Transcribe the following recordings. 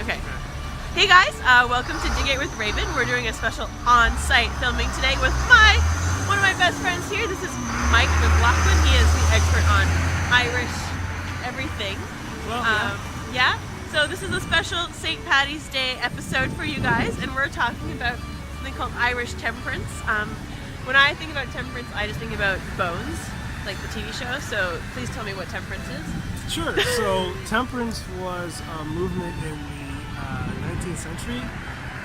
Okay. Hey guys, welcome to Dig It with Raven. We're doing a special on-site filming today with one of my best friends here. This is McLaughlin. He is the expert on Irish everything. Well, yeah. So this is a special St. Paddy's Day episode for you guys, and we're talking about something called Irish Temperance. When I think about temperance, I just think about Bones, like the TV show. So please tell me what temperance is. Sure. So temperance was a movement in the 19th century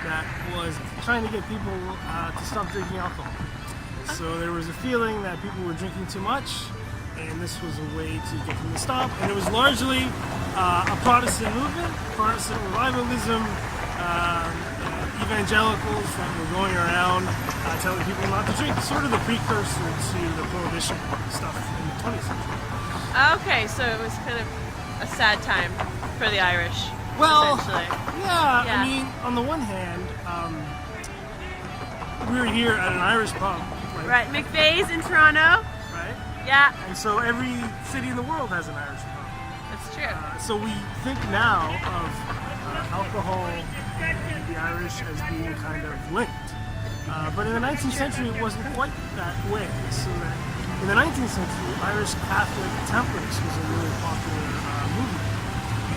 that was trying to get people to stop drinking alcohol. So there was a feeling that people were drinking too much, and this was a way to get them to stop. And it was largely a Protestant movement, Protestant revivalism, evangelicals that were going around telling people not to drink, sort of the precursor to the prohibition stuff in the 20th century. Okay, so it was kind of a sad time for the Irish, Well, essentially. yeah, Yeah. I mean, on the one hand, we were here at an Irish pub. Right, McVeigh's in Toronto. Right? Yeah, And so every city in the world has an Irish pub. that's true. So we think now of alcohol and the Irish as being kind of linked. But in the 19th century, it wasn't quite that way. So that in the 19th century, Irish Catholic temperance was a really popular movement.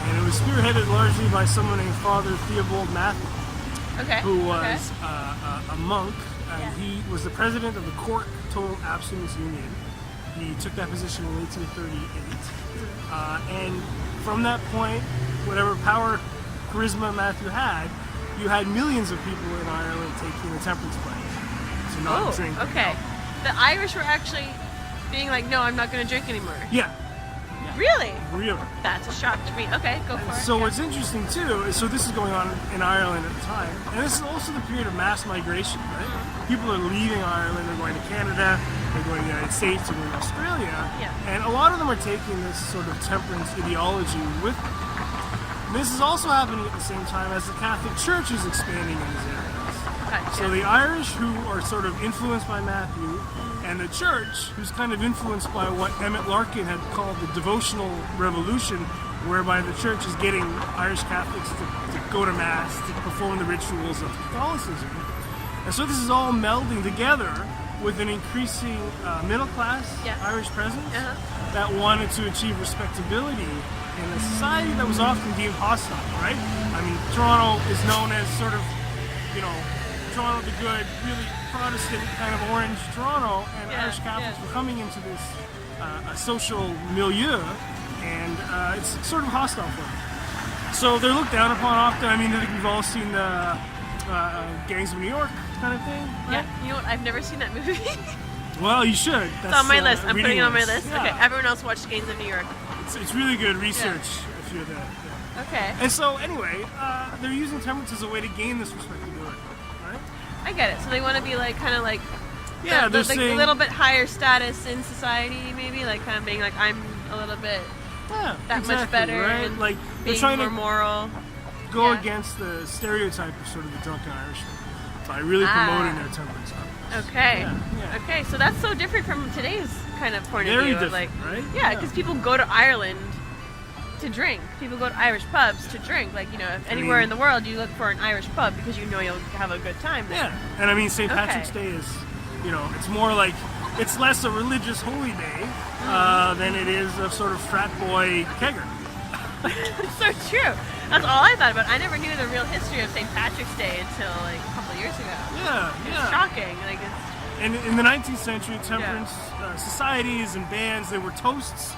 And it was spearheaded largely by someone named Father Theobald Matthew, Okay. who was okay. a monk. Yeah. He was the president of the Cork Total Abstinence Union. He took that position in 1838. And from that point, whatever power, charisma Matthew had, you had millions of people in Ireland taking the temperance pledge to not drink. Okay. The Irish were actually being like, no, I'm not going to drink anymore. Yeah, Really? really. That's a shock to me. Okay, go for it. So Yeah. what's interesting too is, so this is going on in Ireland at the time, and this is also the period of mass migration, right? People are leaving Ireland, they're going to Canada, they're going to the United States, they're going to Australia, Yeah. and a lot of them are taking this sort of temperance ideology with them. This is also happening at the same time as the Catholic Church is expanding in these areas. Gotcha. So the Irish, who are sort of influenced by Matthew, and the Church, who's kind of influenced by what Emmett Larkin had called the devotional revolution, whereby the Church is getting Irish Catholics to go to Mass, to perform the rituals of Catholicism. And so this is all melding together with an increasing middle class Yeah. Irish presence Uh-huh. that wanted to achieve respectability in a society that was often deemed hostile, right? I mean, Toronto is known as sort of, Toronto the good, really Protestant kind of orange Toronto, and Yeah, Irish Catholics yeah. were coming into this social milieu, and it's sort of hostile for them. So they're looked down upon often. I mean, I think we've all seen the Gangs of New York kind of thing, right? Yeah, you know what? I've never seen that movie. Well, you should. It's on my list. I'm reading putting it on my list. list. Yeah. Okay, everyone else watched Gangs of New York. It's really good research if you're there. Yeah. Okay, And so, anyway, they're using temperance as a way to gain this respectability, right? I get it. So they want to be like, kind of like, Yeah, they're like saying a little bit higher status in society, maybe, like kind of being like, I'm a little bit yeah, that exactly, much better, right? and Like they're being trying more to moral. go yeah. against the stereotype of sort of the drunken Irishman by really promoting their temperance. Okay. Yeah. Okay, so that's so different from today's kind of point Very of view. different, Like, right? yeah, because people go to Ireland to drink. People go to Irish pubs to drink. Like, if anywhere in the world you look for an Irish pub because you know you'll have a good time there. Yeah, and I mean St. Okay. Patrick's Day is, it's more like, it's less a religious holy day than it is a sort of frat boy kegger. It's so true. That's all I thought about. I never knew the real history of St. Patrick's Day until like a couple of years ago. Yeah, It's yeah. shocking. Like, it's And in the 19th century, temperance societies and bands, they were toasts,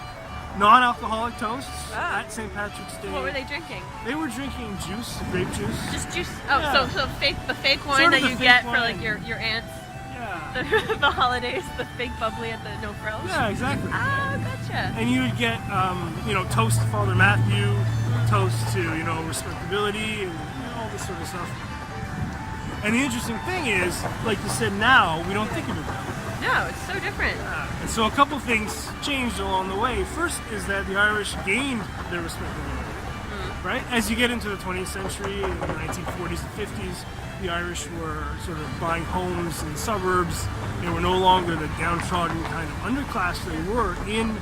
non-alcoholic toasts at St. Patrick's Day. what were they drinking? They were drinking juice, grape juice. Just juice. Oh, Yeah. so the fake wine Sort of that the you fake get for wine. like your aunts. Yeah. The holidays, the fake bubbly at the no frills. Yeah, exactly. Ah, gotcha. And you would get, toast to Father Matthew, toast to, respectability, and all this sort of stuff. And the interesting thing is, like you said, now we don't think of it that way. No, it's so different. And so a couple things changed along the way. First is that the Irish gained their respectability, right? As you get into the 20th century, in the 1940s and 50s, the Irish were sort of buying homes in suburbs. They were no longer the downtrodden kind of underclass they were in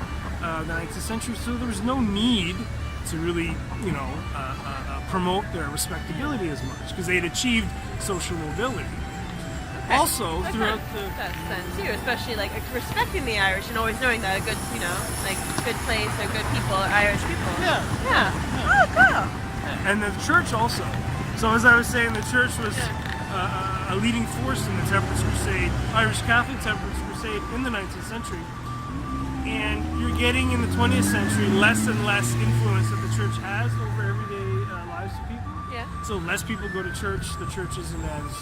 the 19th century, so there was no need to really, promote their respectability as much because they'd achieved social mobility. Also, That throughout makes sense too, especially like respecting the Irish and always knowing that a good, like good place or good people are Irish people. Yeah. Oh, cool. And the church also. So as I was saying, the church was a leading force in the Temperance Crusade, Irish Catholic Temperance Crusade in the 19th century. And you're getting in the 20th century less and less influence that the church has over everyday lives of people. Yeah. So less people go to church. The church isn't as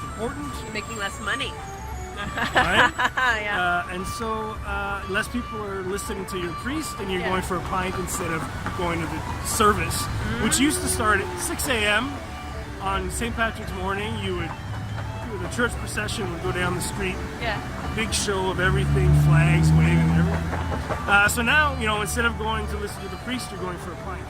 important. You're making less money. Right? Yeah. And so less people are listening to your priest, and you're going for a pint instead of going to the service, which used to start at 6 a.m. on St. Patrick's morning. The church procession would go down the street. Yeah. Big show of everything, flags waving, everything. So now, instead of going to listen to the priest, you're going for a pint.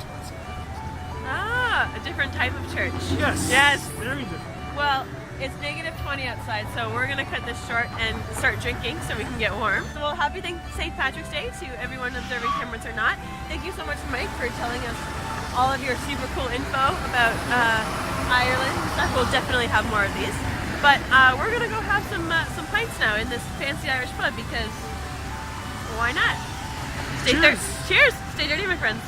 Ah, a different type of church. Yes. Yes. Very different. Well, it's -20 outside, so we're gonna cut this short and start drinking so we can get warm. So, well, happy St. Patrick's Day to everyone observing Temperance or not. Thank you so much, Mike, for telling us all of your super cool info about Ireland and stuff. We'll definitely have more of these. But we're gonna go have some pints now in this fancy Irish pub because why not? Cheers. Cheers! Stay dirty, my friends.